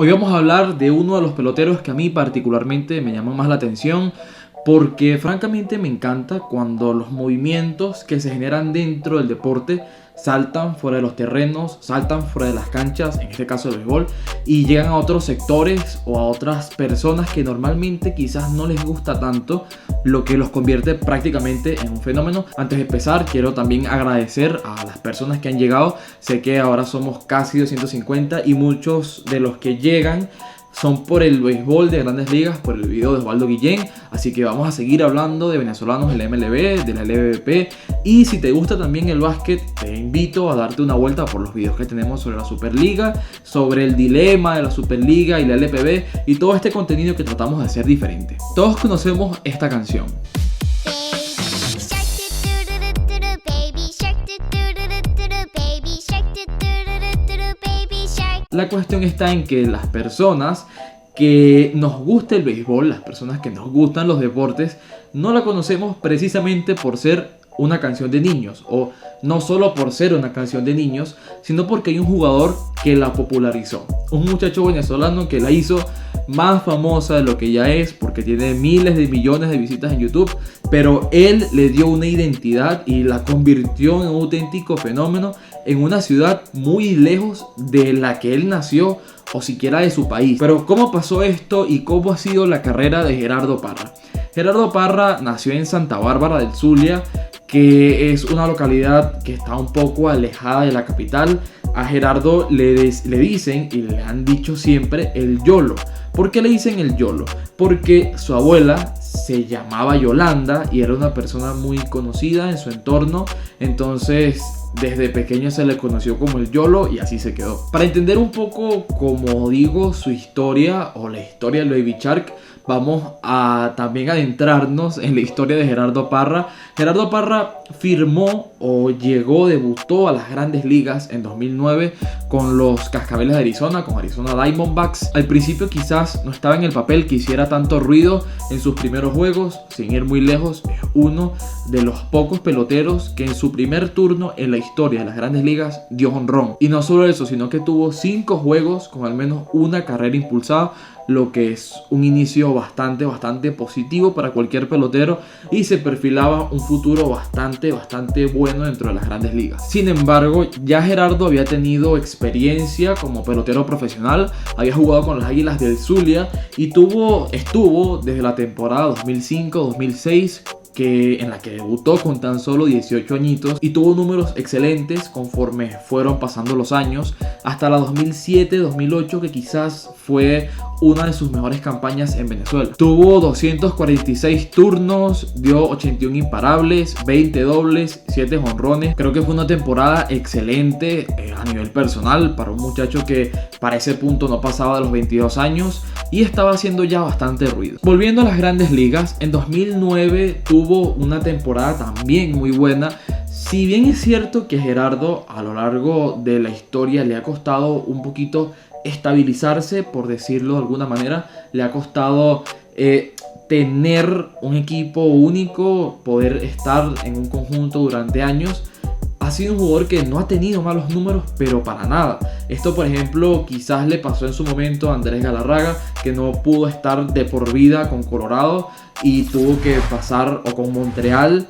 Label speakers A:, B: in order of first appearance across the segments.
A: Hoy vamos a hablar de uno de los peloteros que a mí particularmente me llama más la atención, porque francamente me encanta cuando los movimientos que se generan dentro del deporte saltan fuera de los terrenos, saltan fuera de las canchas, en este caso el béisbol, y llegan a otros sectores o a otras personas que normalmente quizás no les gusta tanto, lo que los convierte prácticamente en un fenómeno. Antes de empezar, quiero también agradecer a las personas que han llegado. Sé que ahora somos casi 250 y muchos de los que llegan son por el béisbol de Grandes Ligas, por el video de Osvaldo Guillén. Así que vamos a seguir hablando de venezolanos de la MLB, de la LVP. Y si te gusta también el básquet, te invito a darte una vuelta por los videos que tenemos sobre la Superliga, sobre el dilema de la Superliga y la LPB y todo este contenido que tratamos de hacer diferente. Todos conocemos esta canción. La cuestión está en que las personas que nos gusta el béisbol, las personas que nos gustan los deportes, no la conocemos precisamente por ser una canción de niños, o no solo por ser una canción de niños, sino porque hay un jugador que la popularizó, un muchacho venezolano que la hizo más famosa de lo que ya es, porque tiene miles de millones de visitas en YouTube, pero él le dio una identidad y la convirtió en un auténtico fenómeno en una ciudad muy lejos de la que él nació o siquiera de su país. Pero ¿cómo pasó esto y cómo ha sido la carrera de Gerardo Parra? Gerardo Parra nació en Santa Bárbara del Zulia, que es una localidad que está un poco alejada de la capital. A Gerardo le dicen y le han dicho siempre el YOLO. ¿Por qué le dicen el YOLO? Porque su abuela se llamaba Yolanda y era una persona muy conocida en su entorno. Entonces desde pequeño se le conoció como el YOLO y así se quedó. Para entender un poco, como digo, su historia o la historia de Baby Shark, vamos a también adentrarnos en la historia de Gerardo Parra. Gerardo Parra firmó o debutó a las Grandes Ligas en 2009 con los Cascabeles de Arizona, con Arizona Diamondbacks. Al principio quizás no estaba en el papel que hiciera tanto ruido en sus primeros juegos. Sin ir muy lejos, es uno de los pocos peloteros que en su primer turno en la historia de las Grandes Ligas dio jonrón. Y no solo eso, sino que tuvo 5 juegos con al menos una carrera impulsada, lo que es un inicio bastante positivo para cualquier pelotero, y se perfilaba un futuro bastante bueno dentro de las Grandes Ligas. Sin embargo, ya Gerardo había tenido experiencia como pelotero profesional, había jugado con las Águilas del Zulia y estuvo desde la temporada 2005-2006, en la que debutó con tan solo 18 añitos y tuvo números excelentes conforme fueron pasando los años, hasta la 2007-2008, que quizás fue una de sus mejores campañas en Venezuela. Tuvo 246 turnos, dio 81 imparables, 20 dobles, 7 jonrones. Creo que fue una temporada excelente a nivel personal para un muchacho que para ese punto no pasaba de los 22 años y estaba haciendo ya bastante ruido. Volviendo a las Grandes Ligas, en 2009 tuvo una temporada también muy buena. Si bien es cierto que Gerardo a lo largo de la historia le ha costado un poquito estabilizarse, por decirlo de alguna manera, le ha costado tener un equipo único, poder estar en un conjunto durante años. Ha sido un jugador que no ha tenido malos números, pero para nada. Esto, por ejemplo, quizás le pasó en su momento a Andrés Galarraga, que no pudo estar de por vida con Colorado y tuvo que pasar, o con Montreal.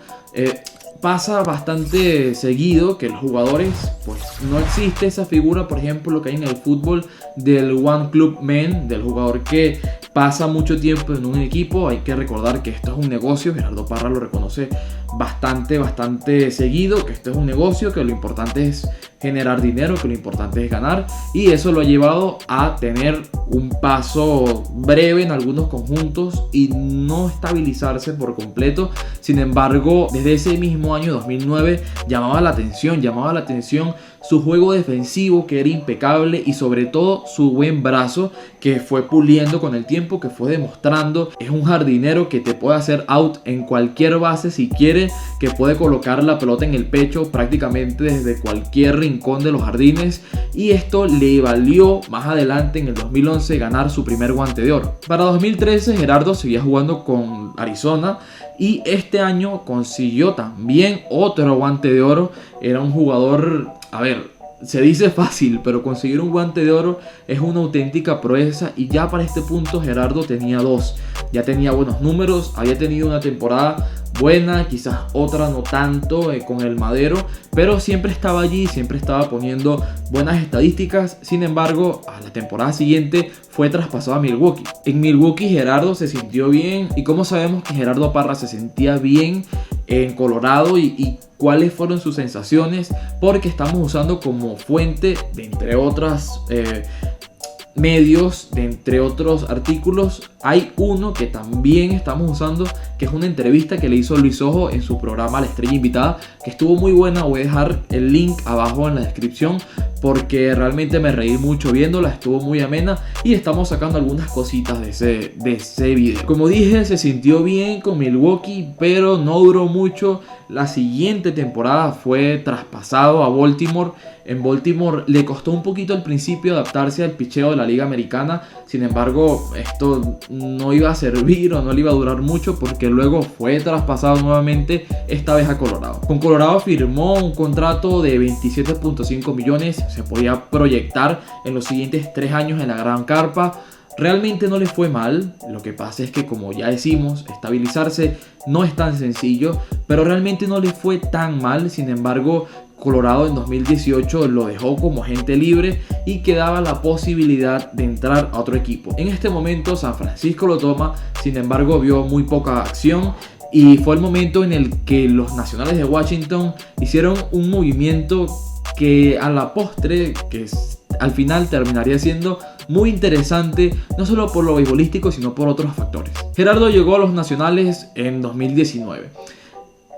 A: Pasa bastante seguido que los jugadores, pues no existe esa figura, por ejemplo, lo que hay en el fútbol del One Club Man, del jugador que pasa mucho tiempo en un equipo. Hay que recordar que esto es un negocio. Gerardo Parra lo reconoce bastante seguido, que esto es un negocio, que lo importante es generar dinero, que lo importante es ganar, y eso lo ha llevado a tener un paso breve en algunos conjuntos y no estabilizarse por completo. Sin embargo, desde ese mismo año 2009 llamaba la atención su juego defensivo, que era impecable, y sobre todo su buen brazo, que fue puliendo con el tiempo, que fue demostrando. Es un jardinero que te puede hacer out en cualquier base si quiere, que puede colocar la pelota en el pecho prácticamente desde cualquier rincón de los jardines, y esto le valió más adelante en el 2011 ganar su primer Guante de Oro. Para 2013 Gerardo seguía jugando con Arizona y este año consiguió también otro Guante de Oro. Era un jugador, se dice fácil, pero conseguir un guante de oro es una auténtica proeza, y ya para este punto Gerardo tenía dos. Ya tenía buenos números, había tenido una temporada buena, quizás otra no tanto con el Madero, pero siempre estaba allí, siempre estaba poniendo buenas estadísticas. Sin embargo, a la temporada siguiente fue traspasado a Milwaukee. En Milwaukee Gerardo se sintió bien. ¿Y cómo sabemos que Gerardo Parra se sentía bien en Colorado y cuáles fueron sus sensaciones? Porque estamos usando como fuente, de entre otras medios, de entre otros artículos, hay uno que también estamos usando, que es una entrevista que le hizo Luis Ojo en su programa La Estrella Invitada, que estuvo muy buena. Voy a dejar el link abajo en la descripción, porque realmente me reí mucho viéndola, estuvo muy amena, y estamos sacando algunas cositas de ese video. Como dije, se sintió bien con Milwaukee, pero no duró mucho. La siguiente temporada fue traspasado a Baltimore. En Baltimore le costó un poquito al principio adaptarse al picheo de la Liga Americana. Sin embargo, esto no iba a servir o no le iba a durar mucho, porque luego fue traspasado nuevamente, esta vez a Colorado. Con Colorado firmó un contrato de 27.5 millones. Se podía proyectar en los siguientes 3 años en la Gran Carpa. Realmente no le fue mal. Lo que pasa es que, como ya decimos, estabilizarse no es tan sencillo, pero realmente no le fue tan mal. Sin embargo, Colorado en 2018 lo dejó como agente libre y quedaba la posibilidad de entrar a otro equipo. En este momento San Francisco lo toma. Sin embargo, vio muy poca acción, y fue el momento en el que los Nacionales de Washington hicieron un movimiento que a la postre, al final terminaría siendo muy interesante, no solo por lo beisbolístico, sino por otros factores. Gerardo llegó a los Nacionales en 2019.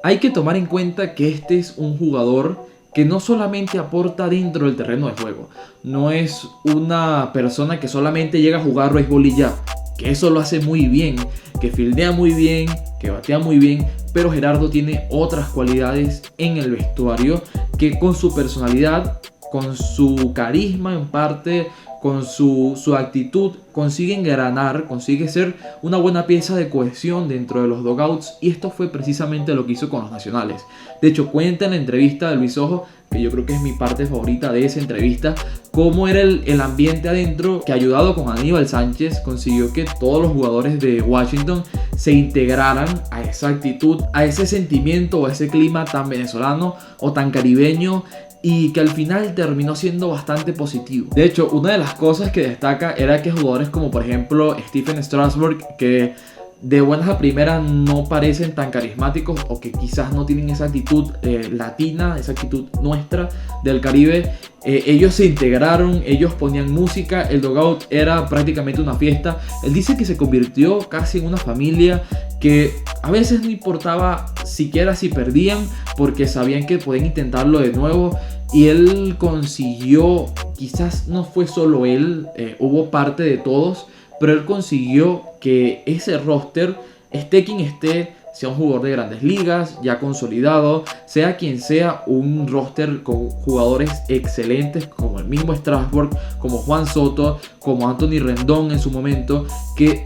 A: Hay que tomar en cuenta que este es un jugador que no solamente aporta dentro del terreno de juego. No es una persona que solamente llega a jugar béisbol y ya, que eso lo hace muy bien, que fildea muy bien, que batea muy bien, pero Gerardo tiene otras cualidades en el vestuario que, con su personalidad, con su carisma en parte, con su actitud, consigue engranar, consigue ser una buena pieza de cohesión dentro de los dugouts, y esto fue precisamente lo que hizo con los Nacionales. De hecho, cuenta en la entrevista de Luis Ojo, que yo creo que es mi parte favorita de esa entrevista, cómo era el ambiente adentro, que, ayudado con Aníbal Sánchez, consiguió que todos los jugadores de Washington se integraran a esa actitud, a ese sentimiento o a ese clima tan venezolano o tan caribeño, y que al final terminó siendo bastante positivo. De hecho, una de las cosas que destaca era que jugadores como, por ejemplo, Stephen Strasburg, que de buenas a primeras no parecen tan carismáticos, o que quizás no tienen esa actitud latina, esa actitud nuestra del Caribe, ellos se integraron, ellos ponían música, el dugout era prácticamente una fiesta. Él dice que se convirtió casi en una familia, que a veces no importaba siquiera si perdían, porque sabían que podían intentarlo de nuevo. Y él consiguió, quizás no fue solo él, hubo parte de todos, pero él consiguió que ese roster, esté quien esté, sea un jugador de grandes ligas, ya consolidado, sea quien sea, un roster con jugadores excelentes como el mismo Strasburg, como Juan Soto, como Anthony Rendón en su momento, que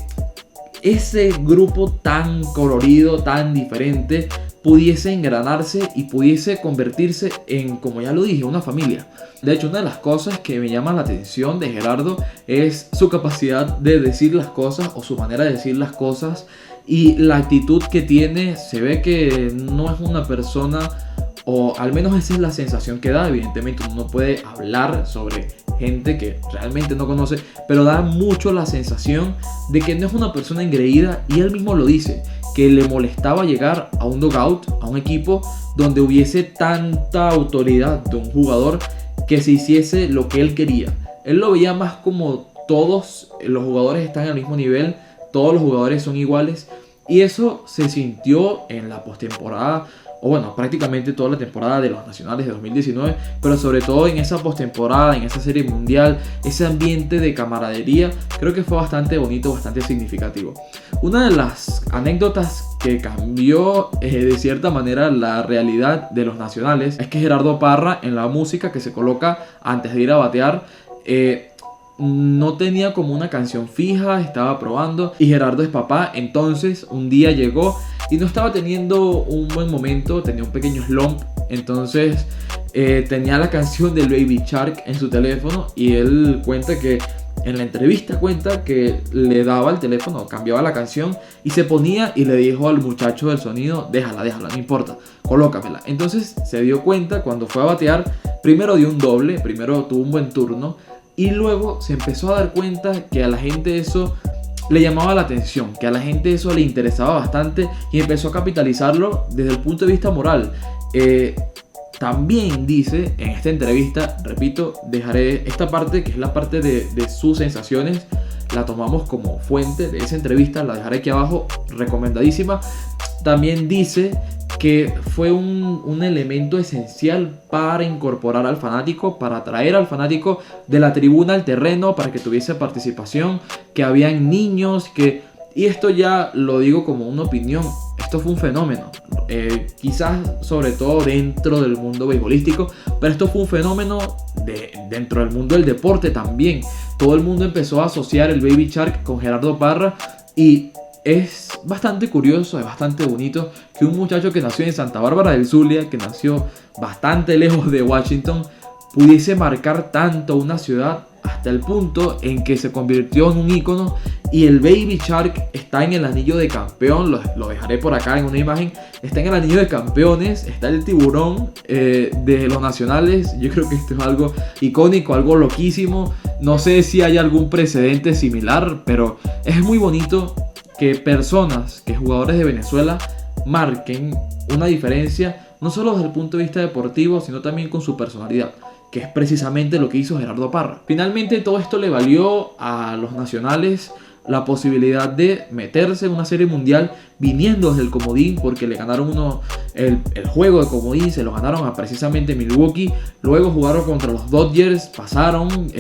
A: ese grupo tan colorido, tan diferente, pudiese engranarse y pudiese convertirse en, como ya lo dije, una familia. De hecho, una de las cosas que me llama la atención de Gerardo es su capacidad de decir las cosas, o su manera de decir las cosas, y la actitud que tiene. Se ve que no es una persona, o al menos esa es la sensación que da. Evidentemente uno no puede hablar sobre gente que realmente no conoce, pero da mucho la sensación de que no es una persona engreída, y él mismo lo dice, que le molestaba llegar a un dugout, a un equipo donde hubiese tanta autoridad de un jugador, que se hiciese lo que él quería. Él lo veía más como todos los jugadores están al mismo nivel, todos los jugadores son iguales, y eso se sintió en la postemporada, o bueno, prácticamente toda la temporada de los Nacionales de 2019, pero sobre todo en esa postemporada, en esa serie mundial, ese ambiente de camaradería, creo que fue bastante bonito, bastante significativo. Una de las anécdotas que cambió de cierta manera la realidad de los Nacionales es que Gerardo Parra, en la música que se coloca antes de ir a batear, no tenía como una canción fija, estaba probando, y Gerardo es papá, entonces un día llegó y no estaba teniendo un buen momento, tenía un pequeño slump. Entonces tenía la canción del Baby Shark en su teléfono y él cuenta que en la entrevista le daba el teléfono, cambiaba la canción y se ponía y le dijo al muchacho del sonido, déjala, no importa, colócamela. Entonces se dio cuenta cuando fue a batear, primero dio un doble, primero tuvo un buen turno y luego se empezó a dar cuenta que a la gente eso le llamaba la atención, que a la gente eso le interesaba bastante y empezó a capitalizarlo desde el punto de vista moral. También dice en esta entrevista, repito, dejaré esta parte que es la parte de sus sensaciones, la tomamos como fuente de esa entrevista, la dejaré aquí abajo, recomendadísima. También dice que fue un elemento esencial para incorporar al fanático, para traer al fanático de la tribuna al terreno, para que tuviese participación, que habían niños, y esto ya lo digo como una opinión, esto fue un fenómeno, quizás sobre todo dentro del mundo beisbolístico, pero esto fue un fenómeno dentro del mundo del deporte también. Todo el mundo empezó a asociar el Baby Shark con Gerardo Parra y es bastante curioso, es bastante bonito que un muchacho que nació en Santa Bárbara del Zulia, que nació bastante lejos de Washington, pudiese marcar tanto una ciudad hasta el punto en que se convirtió en un ícono. Y el Baby Shark está en el anillo de campeón, lo dejaré por acá en una imagen, está en el anillo de campeones, está el tiburón de los nacionales. Yo creo que esto es algo icónico, algo loquísimo. No sé si hay algún precedente similar, pero es muy bonito que personas, que jugadores de Venezuela marquen una diferencia, no solo desde el punto de vista deportivo, sino también con su personalidad, que es precisamente lo que hizo Gerardo Parra. Finalmente todo esto le valió a los nacionales la posibilidad de meterse en una serie mundial viniendo desde el comodín, porque le ganaron el juego de comodín, se lo ganaron a precisamente Milwaukee. Luego jugaron contra los Dodgers, pasaron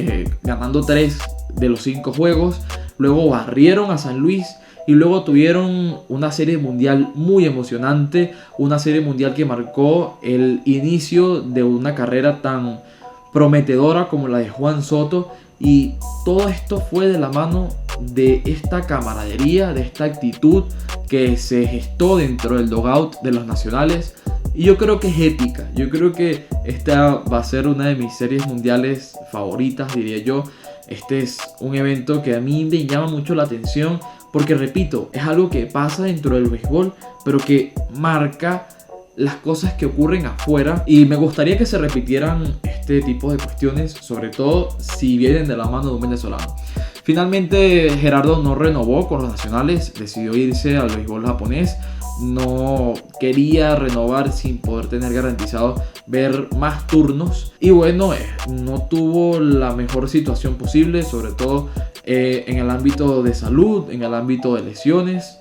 A: ganando 3 de los 5 juegos. Luego barrieron a San Luis y luego tuvieron una serie mundial muy emocionante, una serie mundial que marcó el inicio de una carrera tan prometedora como la de Juan Soto. Y todo esto fue de la mano de esta camaradería, de esta actitud que se gestó dentro del dugout de los nacionales. Y yo creo que es épica. Yo creo que esta va a ser una de mis series mundiales favoritas, diría yo. Este es un evento que a mí me llama mucho la atención porque, repito, es algo que pasa dentro del béisbol, pero que marca las cosas que ocurren afuera, y me gustaría que se repitieran este tipo de cuestiones, sobre todo si vienen de la mano de un venezolano. Finalmente Gerardo no renovó con los nacionales, decidió irse al béisbol japonés. No quería renovar sin poder tener garantizado ver más turnos, y bueno, no tuvo la mejor situación posible, sobre todo en el ámbito de salud, en el ámbito de lesiones.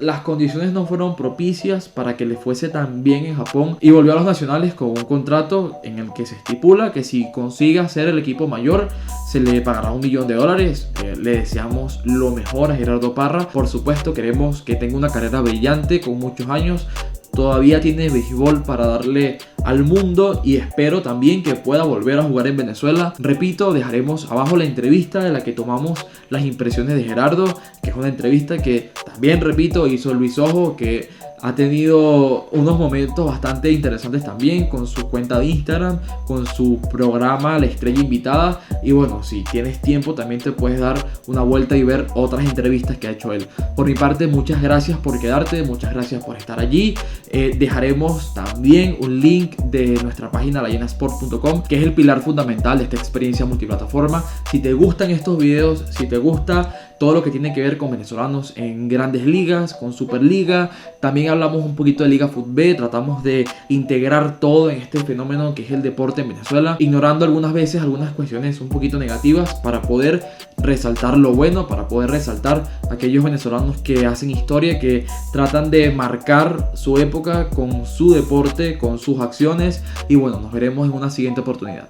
A: Las condiciones no fueron propicias para que le fuese tan bien en Japón, y volvió a los nacionales con un contrato en el que se estipula que si consigue hacer el equipo mayor se le pagará $1 millón. Le deseamos lo mejor a Gerardo Parra. Por supuesto, queremos que tenga una carrera brillante con muchos años. Todavía tiene béisbol para darle al mundo y espero también que pueda volver a jugar en Venezuela. Repito, dejaremos abajo la entrevista de la que tomamos las impresiones de Gerardo, que es una entrevista que también, repito, hizo Luis Ojo, que ha tenido unos momentos bastante interesantes también con su cuenta de Instagram, con su programa La Estrella Invitada. Y bueno, si tienes tiempo también te puedes dar una vuelta y ver otras entrevistas que ha hecho él. Por mi parte, muchas gracias por quedarte, muchas gracias por estar allí. Dejaremos también un link de nuestra página layenasport.com, que es el pilar fundamental de esta experiencia multiplataforma. Si te gustan estos videos, si te gusta todo lo que tiene que ver con venezolanos en grandes ligas, con Superliga, también hablamos un poquito de Liga Fútbol, tratamos de integrar todo en este fenómeno que es el deporte en Venezuela, ignorando algunas veces algunas cuestiones un poquito negativas para poder resaltar lo bueno, para poder resaltar aquellos venezolanos que hacen historia, que tratan de marcar su época con su deporte, con sus acciones. Y bueno, nos veremos en una siguiente oportunidad.